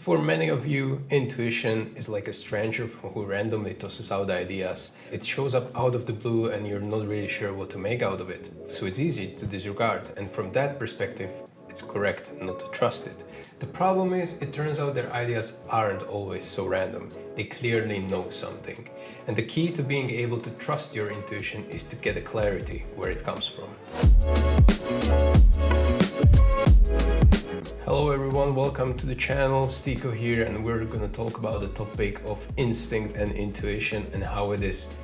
For many of you, intuition is like a stranger who randomly tosses out ideas. It shows up out of the blue and you're not really sure what to make out of it. So it's easy to disregard, and from that perspective, it's correct not to trust it. The problem is, it turns out their ideas aren't always so random. They clearly know something. And the key to being able to trust your intuition is to get a clarity where it comes from. Hello everyone, welcome to the channel. STYKO here, and we're gonna talk about the topic of instinct and intuition and how it is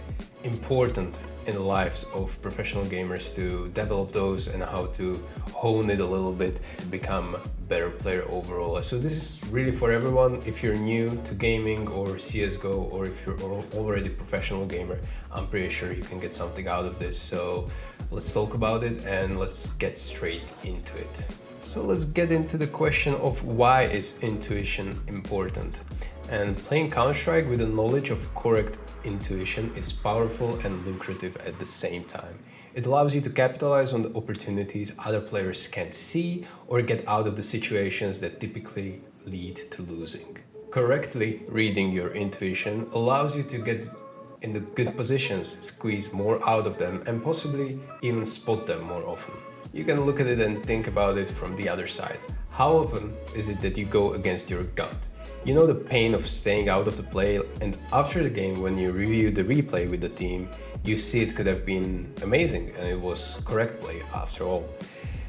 important in the lives of professional gamers to develop those and how to hone it a little bit to become a better player overall. So this is really for everyone. If you're new to gaming or CSGO, or if you're already a professional gamer, I'm pretty sure you can get something out of this. So let's talk about it and let's get straight into it. So let's get into the question of why is intuition important. And playing Counter-Strike with the knowledge of correct intuition is powerful and lucrative at the same time. It allows you to capitalize on the opportunities other players can't see or get out of the situations that typically lead to losing. Correctly reading your intuition allows you to get in the good positions, squeeze more out of them, and possibly even spot them more often. You can look at it and think about it from the other side. How often is it that you go against your gut? You know the pain of staying out of the play, and after the game, when you review the replay with the team, you see it could have been amazing and it was correct play after all.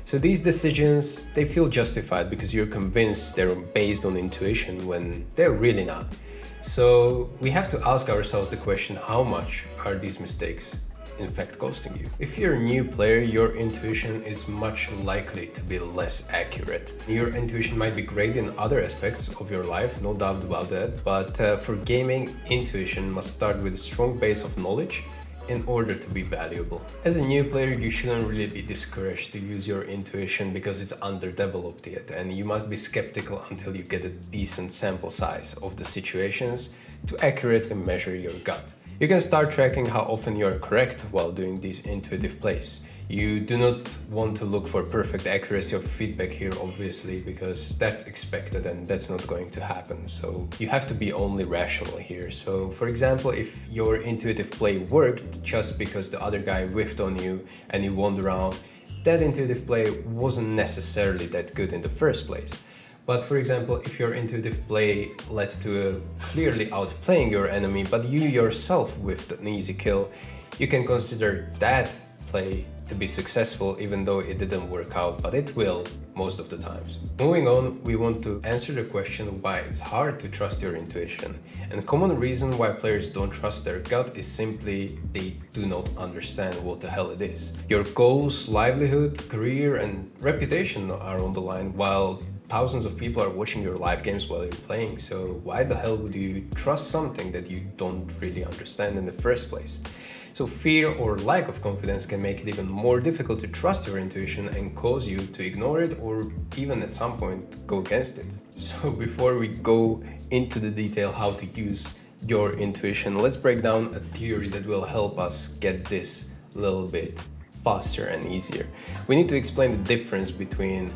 So these decisions, they feel justified because you're convinced they're based on intuition when they're really not. So we have to ask ourselves the question, how much are these mistakes in fact costing you? If you're a new player, your intuition is much likely to be less accurate. Your intuition might be great in other aspects of your life, no doubt about that, but for gaming, intuition must start with a strong base of knowledge in order to be valuable. As a new player, you shouldn't really be discouraged to use your intuition because it's underdeveloped yet, and you must be skeptical until you get a decent sample size of the situations to accurately measure your gut. You can start tracking how often you are correct while doing these intuitive plays. You do not want to look for perfect accuracy of feedback here, obviously, because that's expected and that's not going to happen. So you have to be only rational here. So for example, if your intuitive play worked just because the other guy whiffed on you and you won the round, that intuitive play wasn't necessarily that good in the first place. But for example, if your intuitive play led to clearly outplaying your enemy, but you yourself whiffed an easy kill, you can consider that play to be successful even though it didn't work out, but it will most of the times. Moving on, we want to answer the question why it's hard to trust your intuition. And a common reason why players don't trust their gut is simply they do not understand what the hell it is. Your goals, livelihood, career, and reputation are on the line, while thousands of people are watching your live games while you're playing, so why the hell would you trust something that you don't really understand in the first place? So fear or lack of confidence can make it even more difficult to trust your intuition and cause you to ignore it or even at some point go against it. So before we go into the detail how to use your intuition, let's break down a theory that will help us get this a little bit faster and easier. We need to explain the difference between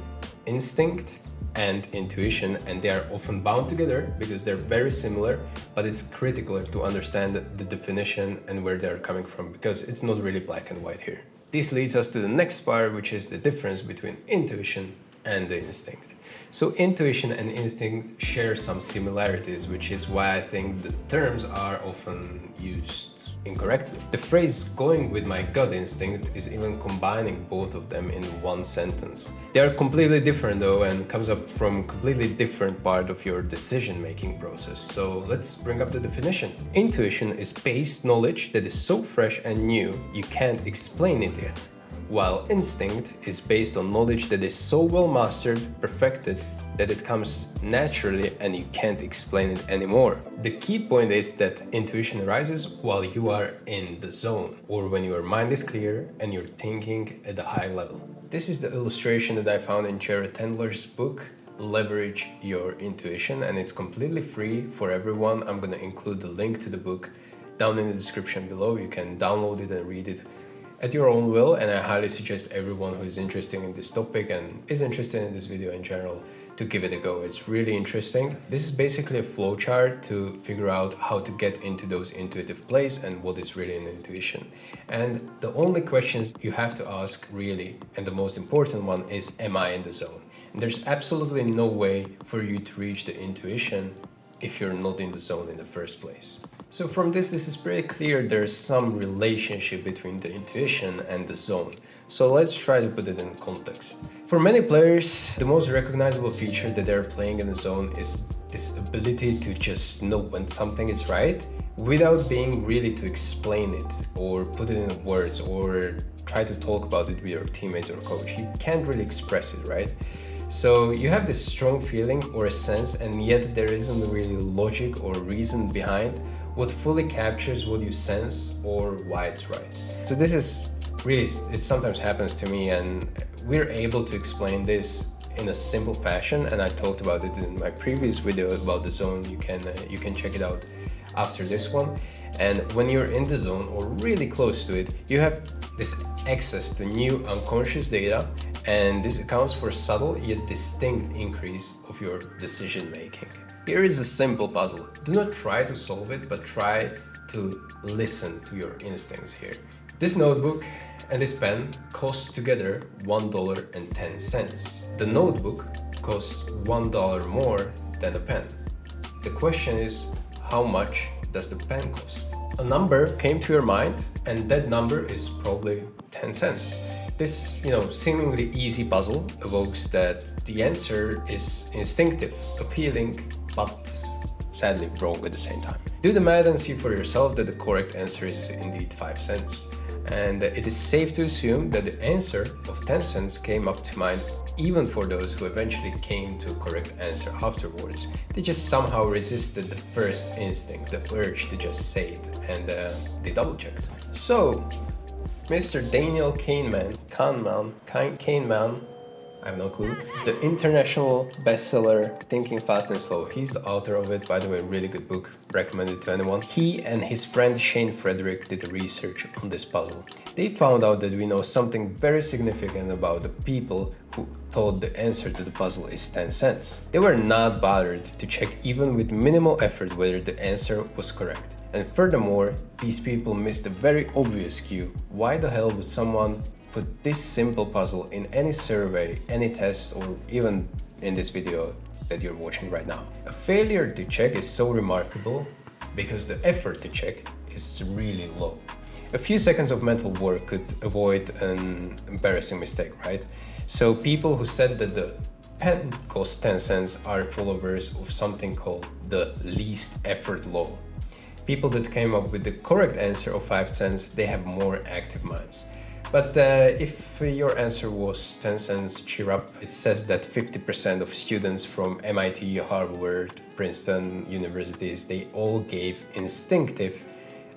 instinct and intuition, and they are often bound together because they're very similar, but it's critical to understand the definition and where they're coming from, because it's not really black and white here. This leads us to the next part, which is the difference between intuition and the instinct. So intuition and instinct share some similarities, which is why I think the terms are often used incorrectly. The phrase "going with my gut instinct" is even combining both of them in one sentence. They are completely different though, and comes up from completely different part of your decision-making process. So let's bring up the definition. Intuition is base knowledge that is so fresh and new you can't explain it yet, while instinct is based on knowledge that is so well mastered, perfected, that it comes naturally and you can't explain it anymore. The key point is that intuition arises while you are in the zone, or when your mind is clear and you're thinking at a high level. This is the illustration that I found in Jared Tendler's book, Leverage Your Intuition, and it's completely free for everyone. I'm gonna include the link to the book down in the description below. You can download it and read it at your own will, and I highly suggest everyone who is interested in this topic and is interested in this video in general to give it a go. It's really interesting. This is basically a flowchart to figure out how to get into those intuitive plays and what is really an intuition. And the only questions you have to ask really, and the most important one, is am I in the zone? And there's absolutely no way for you to reach the intuition if you're not in the zone in the first place. So from this is pretty clear there's some relationship between the intuition and the zone. So let's try to put it in context. For many players, the most recognizable feature that they're playing in the zone is this ability to just know when something is right without being really to explain it or put it in words or try to talk about it with your teammates or coach. You can't really express it, right? So you have this strong feeling or a sense, and yet there isn't really logic or reason behind what fully captures what you sense or why it's right. So this is really, it sometimes happens to me, and we're able to explain this in a simple fashion, and I talked about it in my previous video about the zone. You can check it out after this one. And when you're in the zone or really close to it, you have this access to new unconscious data, and this accounts for subtle yet distinct increase of your decision making. Here is a simple puzzle. Do not try to solve it, but try to listen to your instincts here. This notebook and this pen cost together $1.10. The notebook costs $1 more than the pen. The question is, how much does the pen cost? A number came to your mind, and that number is probably 10 cents. This, seemingly easy puzzle evokes that the answer is instinctive, appealing, but sadly wrong at the same time. Do the math and see for yourself that the correct answer is indeed 5 cents. And it is safe to assume that the answer of 10 cents came up to mind even for those who eventually came to a correct answer afterwards. They just somehow resisted the first instinct, the urge to just say it, and they double-checked. So, Mr. Daniel Kahneman, I have no clue, the international bestseller Thinking Fast and Slow. He's the author of it, by the way, really good book, recommended to anyone. He and his friend Shane Frederick did the research on this puzzle. They found out that we know something very significant about the people who thought the answer to the puzzle is 10 cents. They were not bothered to check even with minimal effort whether the answer was correct. And furthermore, these people missed a very obvious cue. Why the hell would someone put this simple puzzle in any survey, any test, or even in this video that you're watching right now? A failure to check is so remarkable because the effort to check is really low. A few seconds of mental work could avoid an embarrassing mistake, right? So people who said that the pen costs 10 cents are followers of something called the least effort law. People that came up with the correct answer of 5 cents, they have more active minds. But if your answer was 10 cents, cheer up. It says that 50% of students from MIT, Harvard, Princeton universities, they all gave instinctive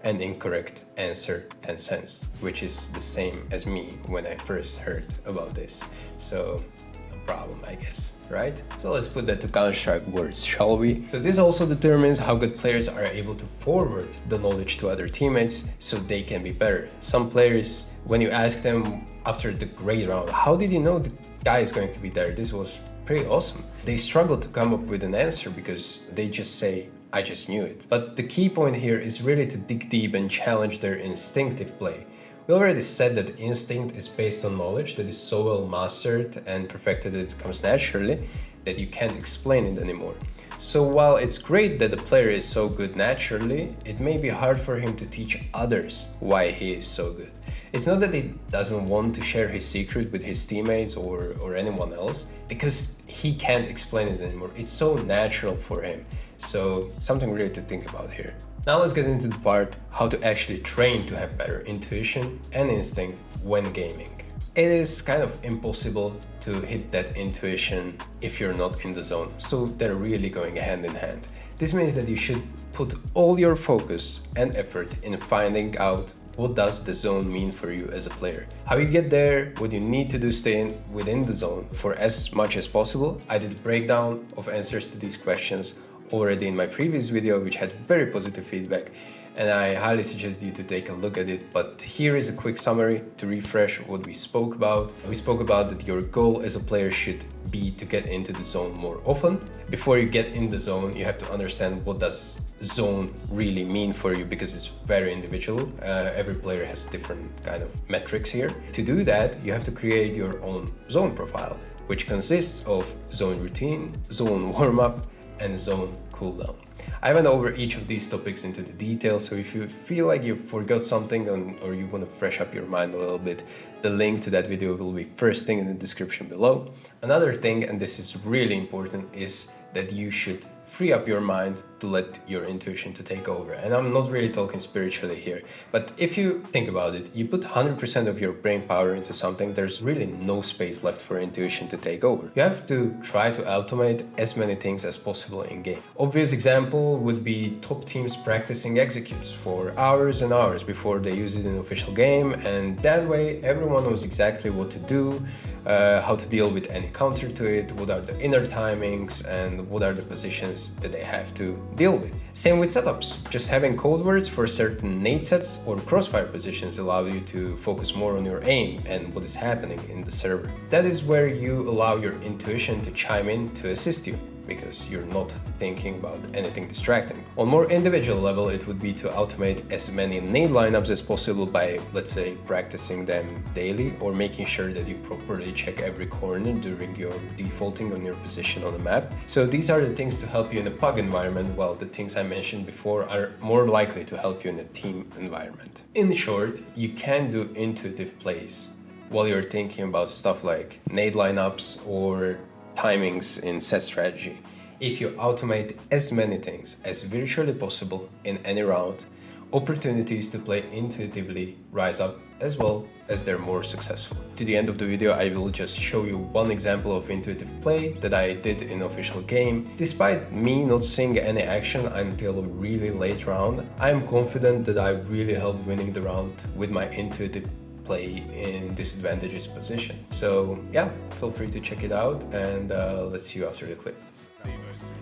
and incorrect answer 10 cents, which is the same as me when I first heard about this. So no problem, I guess, right? So let's put that to Counter-Strike words, shall we? So this also determines how good players are able to forward the knowledge to other teammates so they can be better. Some players, when you ask them after the great round, how did you know the guy is going to be there? This was pretty awesome. They struggle to come up with an answer because they just say, I just knew it. But the key point here is really to dig deep and challenge their instinctive play. We already said that instinct is based on knowledge that is so well mastered and perfected that it comes naturally that you can't explain it anymore. So while it's great that the player is so good naturally, it may be hard for him to teach others why he is so good. It's not that he doesn't want to share his secret with his teammates or anyone else, because he can't explain it anymore. It's so natural for him. So something really to think about here. Now let's get into the part how to actually train to have better intuition and instinct when gaming. It is kind of impossible to hit that intuition if you're not in the zone, so they're really going hand in hand. This means that you should put all your focus and effort in finding out what does the zone mean for you as a player. How you get there, what you need to do staying within the zone for as much as possible. I did a breakdown of answers to these questions already in my previous video, which had very positive feedback. and I highly suggest you to take a look at it. But here is a quick summary to refresh what we spoke about. We spoke about that your goal as a player should be to get into the zone more often. Before you get in the zone, you have to understand what does zone really mean for you, because it's very individual. Every player has different kind of metrics here. To do that, you have to create your own zone profile, which consists of zone routine, zone warm-up, and zone cooldown. I went over each of these topics into the detail, so if you feel like you forgot something or you want to fresh up your mind a little bit, the link to that video will be first thing in the description below. Another thing, and this is really important, is that you should free up your mind to let your intuition to take over. And I'm not really talking spiritually here, but if you think about it, you put 100% of your brain power into something, there's really no space left for intuition to take over. You have to try to automate as many things as possible in game. Obvious example would be top teams practicing executes for hours and hours before they use it in official game, and that way everyone knows exactly what to do, how to deal with any counter to it, what are the inner timings, and what are the positions that they have to deal with. Same with setups. Just having code words for certain nade sets or crossfire positions allow you to focus more on your aim and what is happening in the server. That is where you allow your intuition to chime in to assist you, because you're not thinking about anything distracting. On more individual level, it would be to automate as many nade lineups as possible by, let's say, practicing them daily, or making sure that you properly check every corner during your defaulting on your position on the map. So these are the things to help you in a pug environment, while the things I mentioned before are more likely to help you in a team environment. In short, you can do intuitive plays while you're thinking about stuff like nade lineups or timings in set strategy. If you automate as many things as virtually possible in any round, opportunities to play intuitively rise up as well as they're more successful. To the end of the video, I will just show you one example of intuitive play that I did in official game. Despite me not seeing any action until a really late round, I'm confident that I really helped winning the round with my intuitive play in disadvantageous position. So yeah, feel free to check it out, and let's see you after the clip.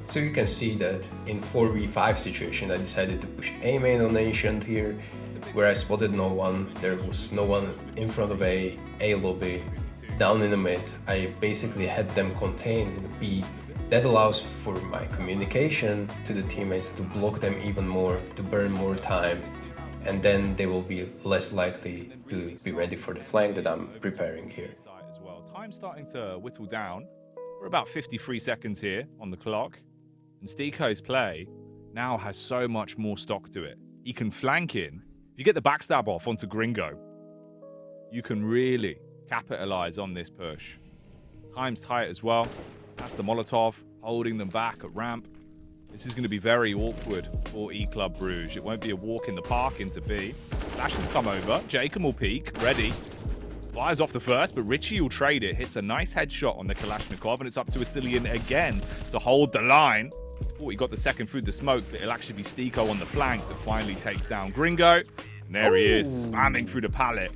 So you can see that in 4v5 situation, I decided to push A main on Ancient here, where I spotted no one. There was no one in front of A lobby, down in the mid. I basically had them contained in B. That allows for my communication to the teammates to block them even more, to burn more time, and then they will be less likely to be ready for the flank that I'm preparing here. As well. Time's starting to whittle down. We're about 53 seconds here on the clock, and STYKO's play now has so much more stock to it. He can flank in. If you get the backstab off onto Gringo, you can really capitalize on this push. Time's tight as well. That's the Molotov holding them back at ramp. This is going to be very awkward for E-Club Bruges. It won't be a walk in the park into B. Flash has come over. Jacob will peek. Ready. Fires off the first, but Richie will trade it. Hits a nice headshot on the Kalashnikov, and it's up to Astillion again to hold the line. Oh, he got the second through the smoke, but it'll actually be STYKO on the flank that finally takes down Gringo. And there he is, spamming through the pallet.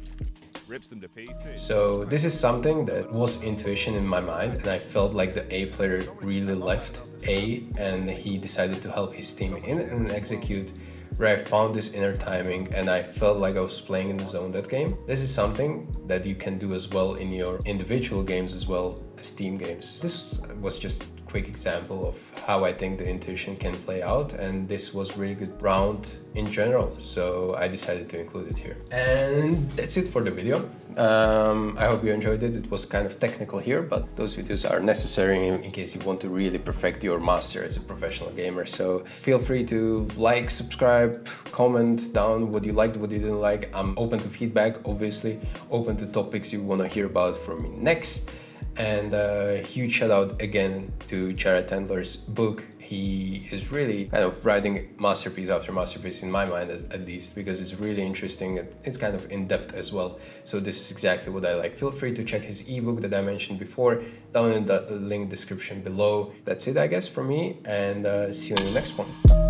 Rips them to pieces. So this is something that was intuition in my mind, and I felt like the A player really left A and he decided to help his team in and execute, where I found this inner timing and I felt like I was playing in the zone that game. This is something that you can do as well in your individual games as well as team games. This was just a quick example of how I think the intuition can play out, and this was really good round in general, so I decided to include it here. And that's it for the video. I hope you enjoyed it. It was kind of technical here, but those videos are necessary in case you want to really perfect your master as a professional gamer. So feel free to like, subscribe, comment down what you liked, what you didn't like. I'm open to feedback, obviously, open to topics you want to hear about from me next. And a huge shout out again to Jared Tendler's book. He is really kind of writing masterpiece after masterpiece in my mind, at least, because it's really interesting. It's kind of in-depth as well. So this is exactly what I like. Feel free to check his ebook that I mentioned before down in the link description below. That's it, I guess, from me, and see you in the next one.